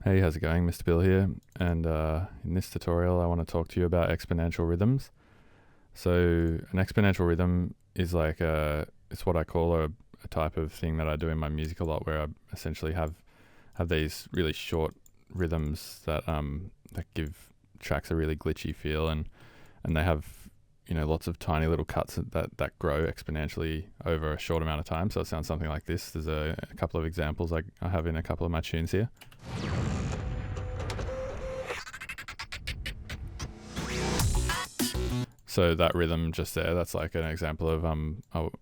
Hey, how's it going? Mr. Bill here, and in this tutorial I want to talk to you about exponential rhythms. So an exponential rhythm is like it's what I call a type of thing that I do in my music a lot, where I essentially have these really short rhythms that give tracks a really glitchy feel, and they have lots of tiny little cuts that grow exponentially over a short amount of time. So it sounds something like this. There's a couple of examples I have in a couple of my tunes here. So that rhythm just there, that's like an example of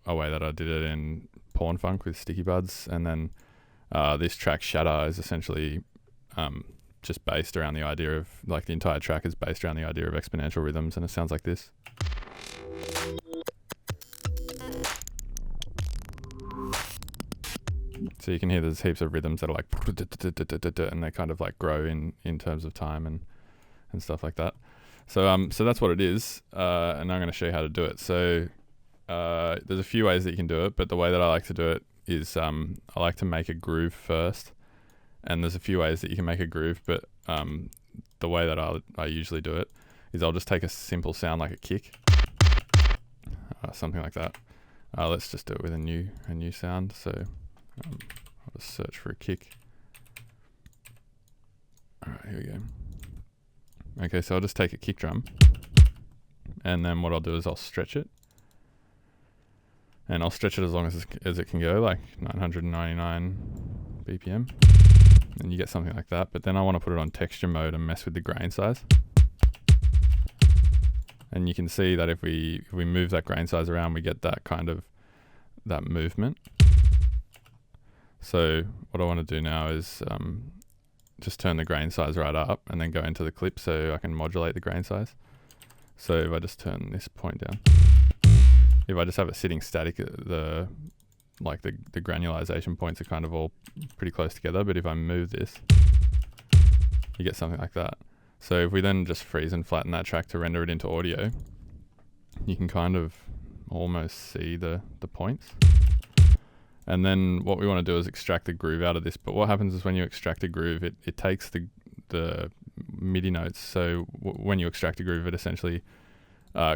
a way that I did it in Porn Funk with Sticky Buds. And then this track Shatter is essentially just based around the idea of, like, the entire track is based around the idea of exponential rhythms, and it sounds like this. So you can hear there's heaps of rhythms that are like, and they kind of like grow in terms of time and stuff like that. So that's what it is, and I'm going to show you how to do it. So there's a few ways that you can do it, but the way that I like to do it is I like to make a groove first. And there's a few ways that you can make a groove, but the way that I usually do it is I'll just take a simple sound like a kick, something like that. Let's just do it with a new sound. So I'll just search for a kick. All right, here we go. Okay, so I'll just take a kick drum, and then what I'll do is I'll stretch it, and I'll stretch it as long as it can go, like 999 BPM, and you get something like that. But then I want to put it on texture mode and mess with the grain size, and you can see that if we move that grain size around, we get that kind of that movement. So what I want to do now is just turn the grain size right up and then go into the clip so I can modulate the grain size. So if I just turn this point down, if I just have it sitting static, the granulization points are kind of all pretty close together. But if I move this, you get something like that. So if we then just freeze and flatten that track to render it into audio, you can kind of almost see the points. And then what we want to do is extract the groove out of this. But what happens is when you extract a groove, it takes the MIDI notes. So when you extract a groove, it essentially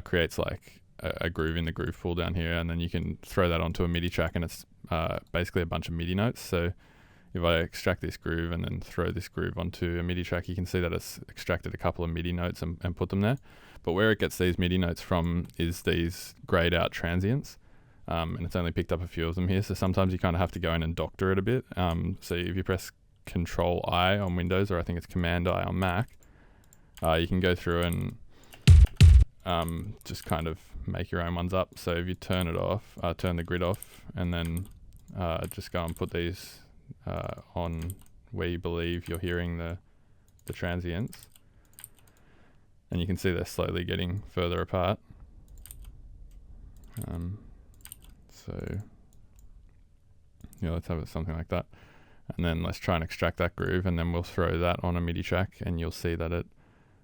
creates like a groove in the groove pool down here. And then you can throw that onto a MIDI track, and it's basically a bunch of MIDI notes. So if I extract this groove and then throw this groove onto a MIDI track, you can see that it's extracted a couple of MIDI notes and put them there. But where it gets these MIDI notes from is these grayed out transients. And it's only picked up a few of them here, so sometimes you kind of have to go in and doctor it a bit. So if you press Control I on Windows, or I think it's Command I on Mac, you can go through and just kind of make your own ones up. So if you turn it off, turn the grid off, and then just go and put these on where you believe you're hearing the transients, and you can see they're slowly getting further apart. So yeah, let's have it something like that. And then let's try and extract that groove, and then we'll throw that on a MIDI track, and you'll see that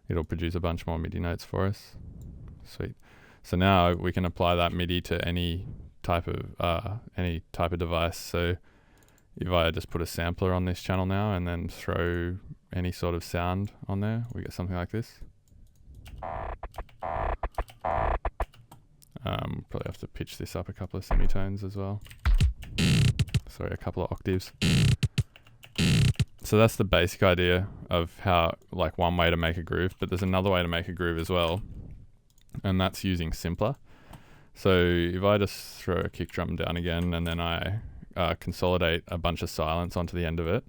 it'll produce a bunch more MIDI notes for us. Sweet. So now we can apply that MIDI to any type of device. So if I just put a sampler on this channel now and then throw any sort of sound on there, we get something like this. Probably have to pitch this up a couple of semitones as well. Sorry, a couple of octaves. So that's the basic idea of how, like, one way to make a groove, but there's another way to make a groove as well, and that's using simpler. So if I just throw a kick drum down again, and then I consolidate a bunch of silence onto the end of it,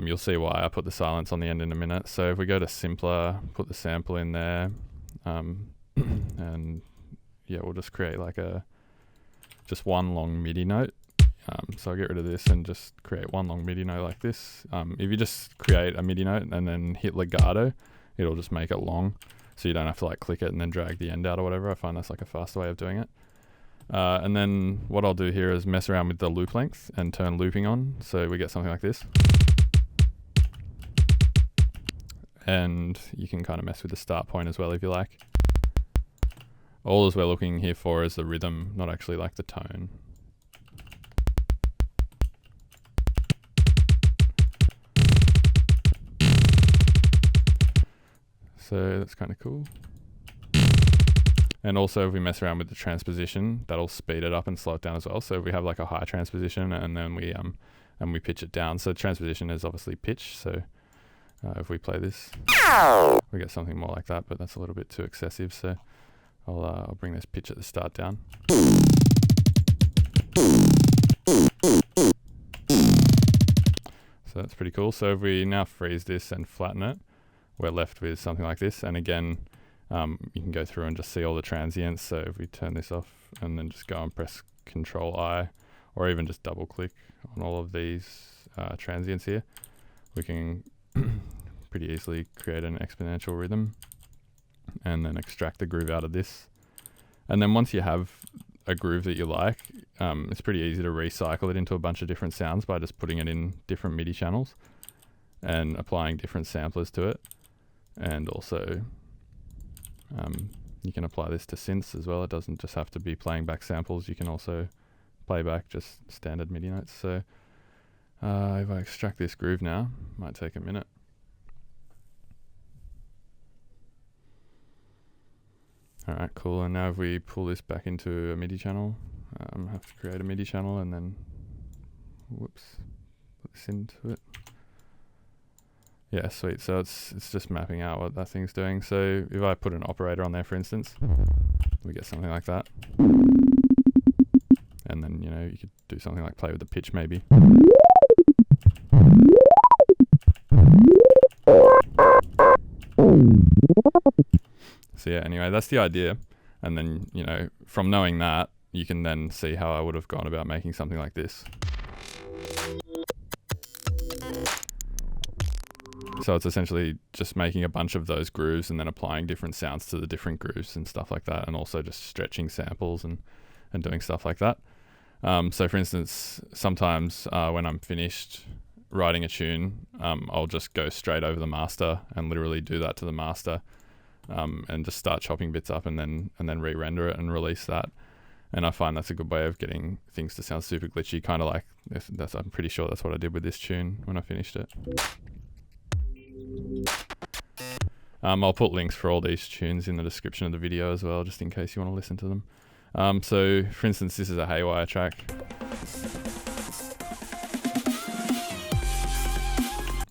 you'll see why I put the silence on the end in a minute. So if we go to simpler, put the sample in there, and yeah, we'll just create like just one long MIDI note. So I'll get rid of this and just create one long MIDI note like this. If you just create a MIDI note and then hit legato, it'll just make it long, so you don't have to like click it and then drag the end out or whatever. I find that's like a faster way of doing it. And then what I'll do here is mess around with the loop length and turn looping on, so we get something like this. And you can kind of mess with the start point as well if you like. All as we're looking here for is the rhythm, not actually like the tone. So that's kind of cool. And also if we mess around with the transposition, that'll speed it up and slow it down as well. So if we have like a high transposition and then we pitch it down. So transposition is obviously pitch. So if we play this, we get something more like that, but that's a little bit too excessive. So I'll bring this pitch at the start down. So that's pretty cool. So if we now freeze this and flatten it, we're left with something like this. And again, you can go through and just see all the transients. So if we turn this off and then just go and press Control I, or even just double click on all of these transients here, we can pretty easily create an exponential rhythm and then extract the groove out of this. And then once you have a groove that you like, it's pretty easy to recycle it into a bunch of different sounds by just putting it in different MIDI channels and applying different samplers to it. And also you can apply this to synths as well. It doesn't just have to be playing back samples. You can also play back just standard MIDI notes. So if I extract this groove now, might take a minute. All right, cool. And now if we pull this back into a MIDI channel, I have to create a MIDI channel and then, whoops, put this into it. Yeah, sweet. So it's just mapping out what that thing's doing. So if I put an operator on there, for instance, we get something like that. And then, you know, you could do something like play with the pitch maybe. So yeah, anyway, that's the idea. And then, you know, from knowing that, you can then see how I would have gone about making something like this. So it's essentially just making a bunch of those grooves and then applying different sounds to the different grooves and stuff like that, and also just stretching samples and doing stuff like that. So for instance, sometimes when I'm finished writing a tune, I'll just go straight over the master and literally do that to the master, and just start chopping bits up and then re-render it and release that. And I find that's a good way of getting things to sound super glitchy, kind of like that's. I'm pretty sure that's what I did with this tune when I finished it. I'll put links for all these tunes in the description of the video as well, just in case you want to listen to them. So for instance, this is a Haywire track.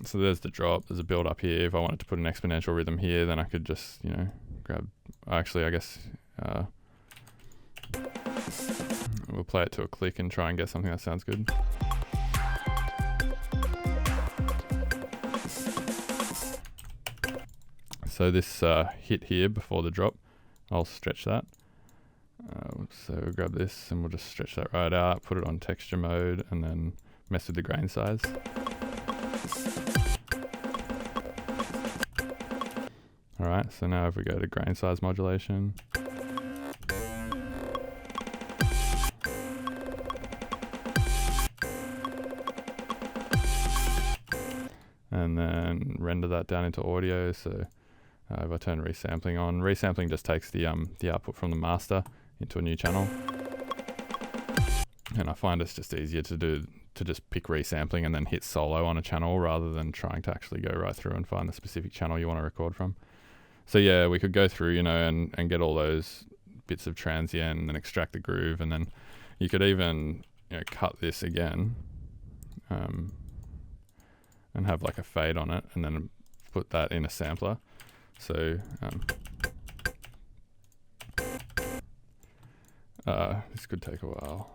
So there's the drop, there's a build up here. If I wanted to put an exponential rhythm here, then I could just, you know, grab, actually I guess, we'll play it to a click and try and get something that sounds good. So this hit here before the drop, I'll stretch that. So we'll grab this and we'll just stretch that right out, put it on texture mode, and then mess with the grain size. Alright, so now if we go to grain size modulation, and then render that down into audio. So if I turn resampling on, resampling just takes the output from the master into a new channel. And I find it's just easier to just pick resampling and then hit solo on a channel rather than trying to actually go right through and find the specific channel you want to record from. So yeah, we could go through, you know, and get all those bits of transient and then extract the groove, and then you could even, you know, cut this again, and have like a fade on it, and then put that in a sampler. So this could take a while.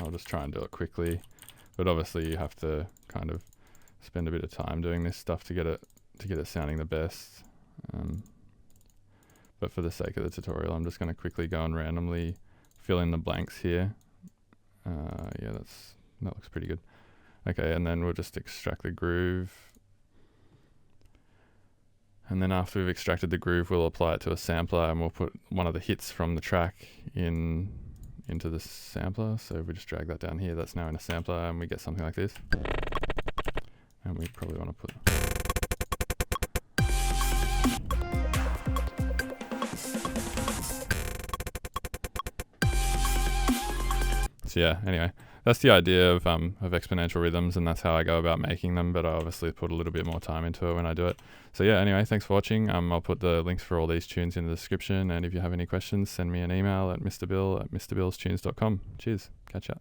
I'll just try and do it quickly, but obviously you have to kind of spend a bit of time doing this stuff to get it sounding the best. But for the sake of the tutorial, I'm just going to quickly go and randomly fill in the blanks here. Yeah, that looks pretty good. Okay, and then we'll just extract the groove. And then after we've extracted the groove, we'll apply it to a sampler, and we'll put one of the hits from the track into the sampler. So if we just drag that down here, that's now in a sampler, and we get something like this. And we probably want to put... So yeah, anyway, that's the idea of exponential rhythms, and that's how I go about making them, but I obviously put a little bit more time into it when I do it. So yeah, anyway, thanks for watching. I'll put the links for all these tunes in the description, and if you have any questions, send me an email at mrbill@mrbillstunes.com. Cheers. Catch ya.